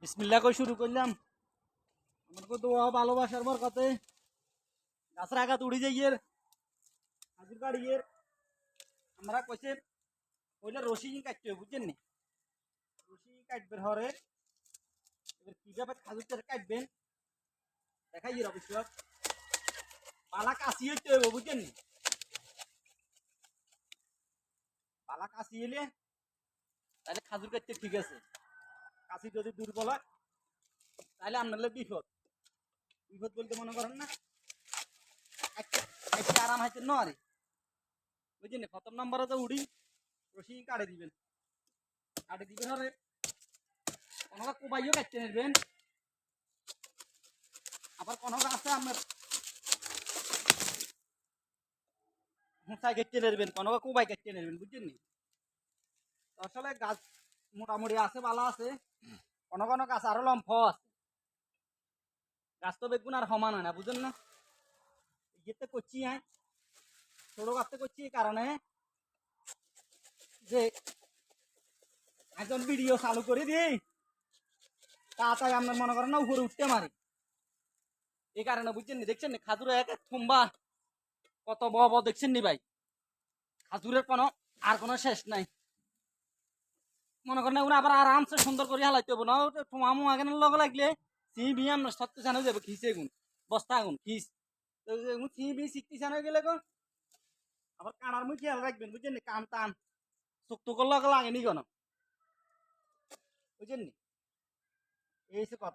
বিসমিল্লাহ কই শুরু করলাম। আমার কত ভালোবাসার বরকতে গাছের আঘাত উড়ি যাইয়ের হাজির বাড়িয়ের আমরা কইছে ওইটা রশি কাটতে হবে বুঝছেন নি। রশি কাটবেন হরে এবার কিভাবে খাজুরটা কাটবেন দেখাই অবশ্য পালা কাশি হইতে হবে বুঝছেন নি। পালা কাশি এলে তাহলে খাজুর কাটতে ঠিক আছে। কাশি যদি দুর্বল হয় তাহলে আপনার বিপদ। বিপদ বলতে মনে করেন না একটা আরাম হাইতে নয় বুঝছেন নি। প্রথম নম্বরে তো উড়ি রশি কাটে দিবেন হরে কোনো কোবাইও কাটতে নেবেন। আবার কোনো আছে আপনার হুঁচাই কেটে নেবেন, কোনো কোবাই কেটে নেবেন বুঝছেন নি। আসলে গাছ মোটামুটি আছে ভালো আছে, কোনো কোনো গাছ আরো লম্ফ আছে। গাছ তো বেগুন আর সমান হয় না বুঝেন না। ইয়েতে করছি হ্যাঁ ছোট গাছতে করছি এই কারণে যে একজন ভিডিও চালু করে দিই তাড়াতাড়ি আপনার মনে করেন না উপরে উঠতে মারি এই কারণে বুঝছেন নি। দেখছেন নি খাজুর এক থুম্বা কত বড় বড় দেখছেন নি ভাই। খাজুরের কোনো আর কোনো শেষ নাই। মনে করেন ওরা আবার আরামসে সুন্দর করে হালাইতে হবো না। তোমামু আগে লগে লাগলে সি বি আমরা সত্য জানা যাবে খিসে গুণ বস্তা আগুন খিস সি বি সিক্তি জানা গেলে গো আবার কানার মুখ খেয়াল রাখবেন বুঝছেন নি। কান টান চোখ করলে লাগেনি কেন বুঝছেন নি। এই কথা।